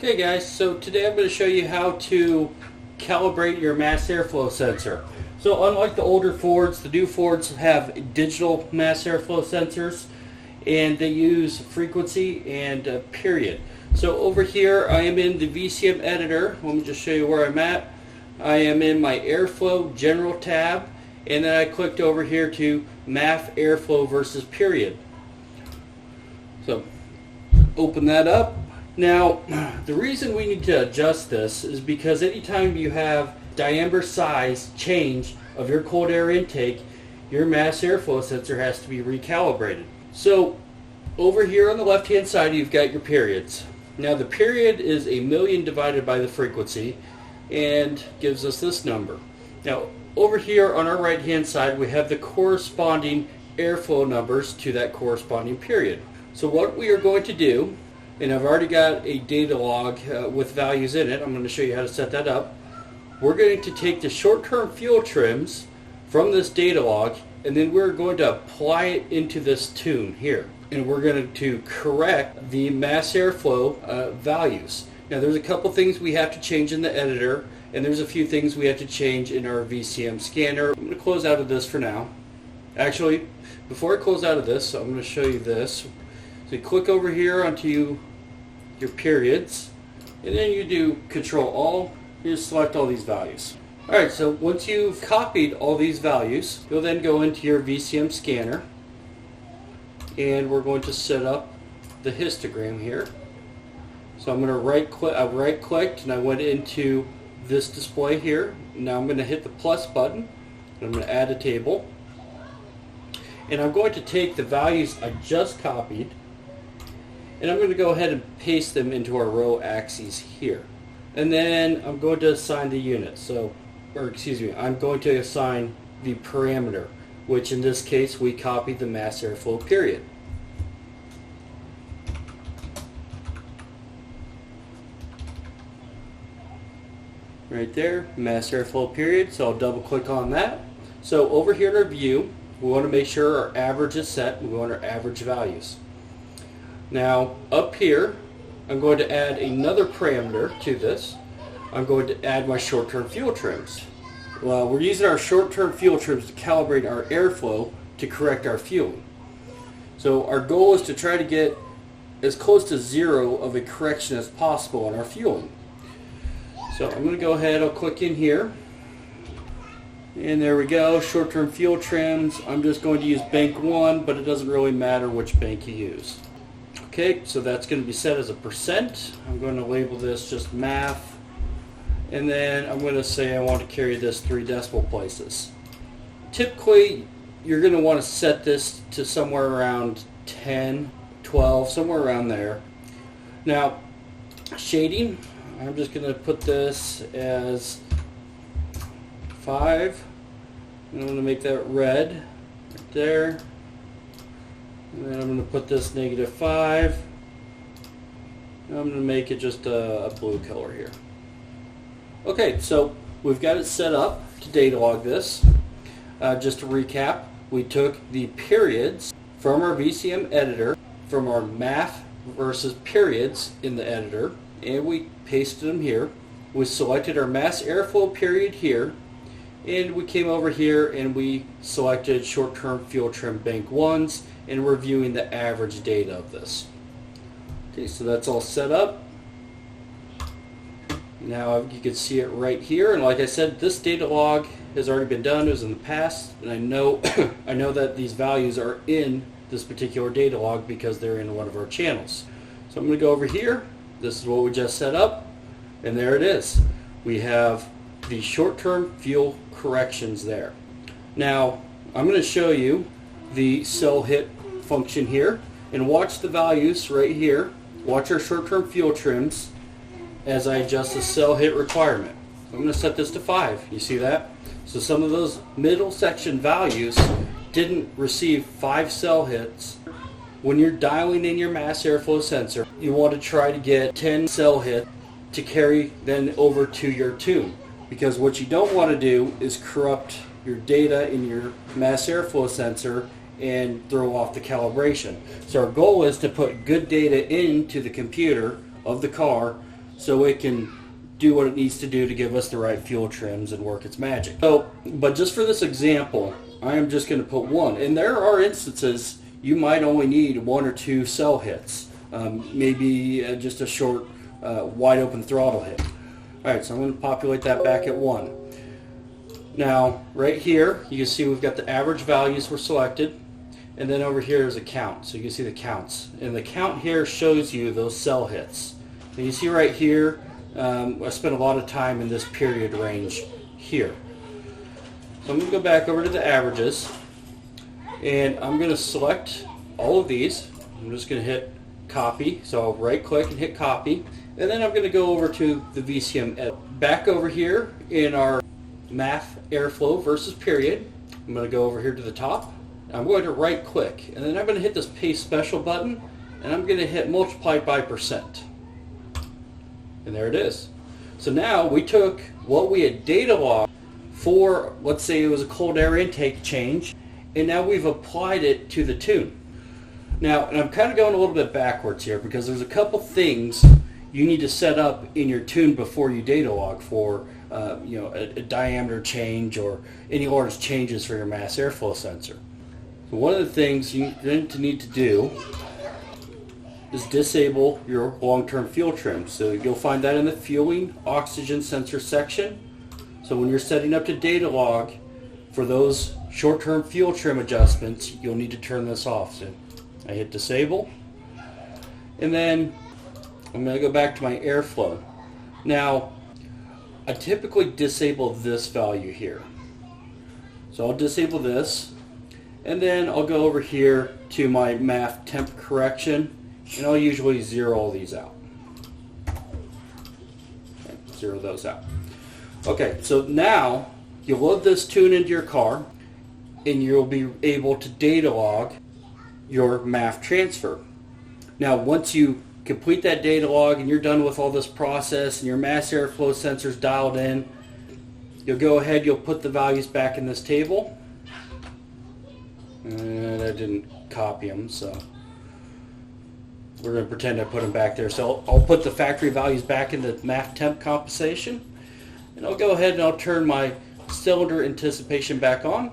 Okay guys, so today I'm going to show you how to calibrate your mass airflow sensor. So unlike the older Fords, the new Fords have digital mass airflow sensors and they use frequency and period. So over here I am in the VCM editor. Let me just show you where I'm at. I am in my airflow general tab, and then I clicked over here to MAF airflow versus period. So open that up. Now, the reason we need to adjust this is because anytime you have diameter size change of your cold air intake, your mass airflow sensor has to be recalibrated. So over here on the left hand side you've got your periods. Now the period is 1,000,000 divided by the frequency and gives us this number. Now over here on our right hand side we have the corresponding airflow numbers to that corresponding period. So what we are going to do, and I've already got a data log with values in it. I'm going to show you how to set that up. We're going to take the short-term fuel trims from this data log, and then we're going to apply it into this tune here. And we're going to correct the mass airflow values. Now there's a couple things we have to change in the editor, and there's a few things we have to change in our VCM scanner. I'm going to close out of this for now. Actually, before I close out of this, I'm going to show you this. So you click over here onto your periods, and then you do Control All. You just select all these values. Alright, so once you've copied all these values, you'll then go into your VCM scanner, and we're going to set up the histogram here. So I'm going to right click. I right clicked and I went into this display here. Now I'm going to hit the plus button and I'm going to add a table, and I'm going to take the values I just copied, and I'm going to go ahead and paste them into our row axes here. And then I'm going to assign the unit. I'm going to assign the parameter, which in this case we copied the mass airflow period. Right there, mass airflow period. So I'll double click on that. So over here in our view, we want to make sure our average is set. We want our average values. Now up here I'm going to add another parameter to this. I'm going to add my short-term fuel trims. Well, we're using our short-term fuel trims to calibrate our airflow to correct our fueling. So our goal is to try to get as close to zero of a correction as possible on our fueling. So I'm going to go ahead, I'll click in here, and there we go, short-term fuel trims. I'm just going to use bank 1, but it doesn't really matter which bank you use. Okay, so that's going to be set as a %. I'm going to label this just MAF, and then I'm going to say I want to carry this 3 decimal places. Typically you're going to want to set this to somewhere around 10, 12, somewhere around there. Now shading, I'm just going to put this as 5, and I'm going to make that red right there. And then I'm going to put this -5. And I'm going to make it just a blue color here. Okay, so we've got it set up to data log this. Just to recap, we took the periods from our VCM editor, from our MAF versus periods in the editor, and we pasted them here. We selected our mass airflow period here, and we came over here and we selected short-term fuel trim bank 1s, and we're viewing the average data of this. Okay, so that's all set up. Now you can see it right here, and like I said, this data log has already been done. It was in the past, and I know I know that these values are in this particular data log because they're in one of our channels. So I'm going to go over here. This is what we just set up, and there it is. We have the short-term fuel corrections there. Now I'm going to show you the cell hit function here, and watch the values right here. Watch our short-term fuel trims as I adjust the cell hit requirement. I'm going to set this to 5. You see that? So some of those middle section values didn't receive 5 cell hits. When you're dialing in your mass airflow sensor, you want to try to get 10 cell hits to carry then over to your tune, because what you don't want to do is corrupt your data in your mass airflow sensor and throw off the calibration. So our goal is to put good data into the computer of the car so it can do what it needs to do to give us the right fuel trims and work its magic. So, but just for this example, I am just going to put one. And there are instances you might only need 1 or 2 cell hits, maybe just a short wide open throttle hit. Alright, so I'm going to populate that back at 1. Now, right here, you can see we've got the average values were selected, and then over here is a count, so you can see the counts. And the count here shows you those cell hits. And you see right here, I spent a lot of time in this period range here. So I'm going to go back over to the averages, and I'm going to select all of these. I'm just going to hit copy, so I'll right click and hit copy, and then I'm going to go over to the VCM edit. Back over here in our MAF airflow versus period, I'm going to go over here to the top. I'm going to right click, and then I'm going to hit this paste special button, and I'm going to hit multiply by percent. And there it is. So now we took what we had data logged for, let's say it was a cold air intake change, and now we've applied it to the tune. Now, and I'm kind of going a little bit backwards here because there's a couple things you need to set up in your tune before you data log for a diameter change or any large changes for your mass airflow sensor. So one of the things you're going to need to do is disable your long-term fuel trim. So you'll find that in the fueling oxygen sensor section. So when you're setting up to data log for those short-term fuel trim adjustments, you'll need to turn this off. So I hit disable, and then I'm going to go back to my airflow. Now, I typically disable this value here. So I'll disable this, and then I'll go over here to my MAF temp correction, and I'll usually zero all these out. Okay, zero those out. Okay, so now you load this tune into your car, and you'll be able to data log your MAF transfer. Now, once you complete that data log and you're done with all this process and your mass airflow sensor's dialed in, you'll go ahead, you'll put the values back in this table. And I didn't copy them, so we're going to pretend I put them back there. So I'll put the factory values back in the MAF temp compensation, and I'll go ahead and I'll turn my cylinder anticipation back on,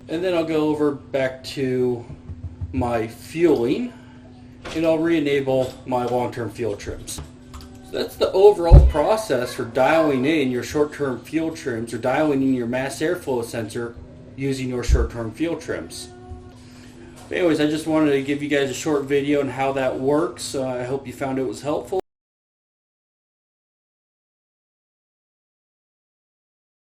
and then I'll go over back to my fueling, and I'll re-enable my long-term fuel trims. So that's the overall process for dialing in your short-term fuel trims or dialing in your mass airflow sensor using your short-term fuel trims. But anyways, I just wanted to give you guys a short video on how that works. I hope you found it was helpful.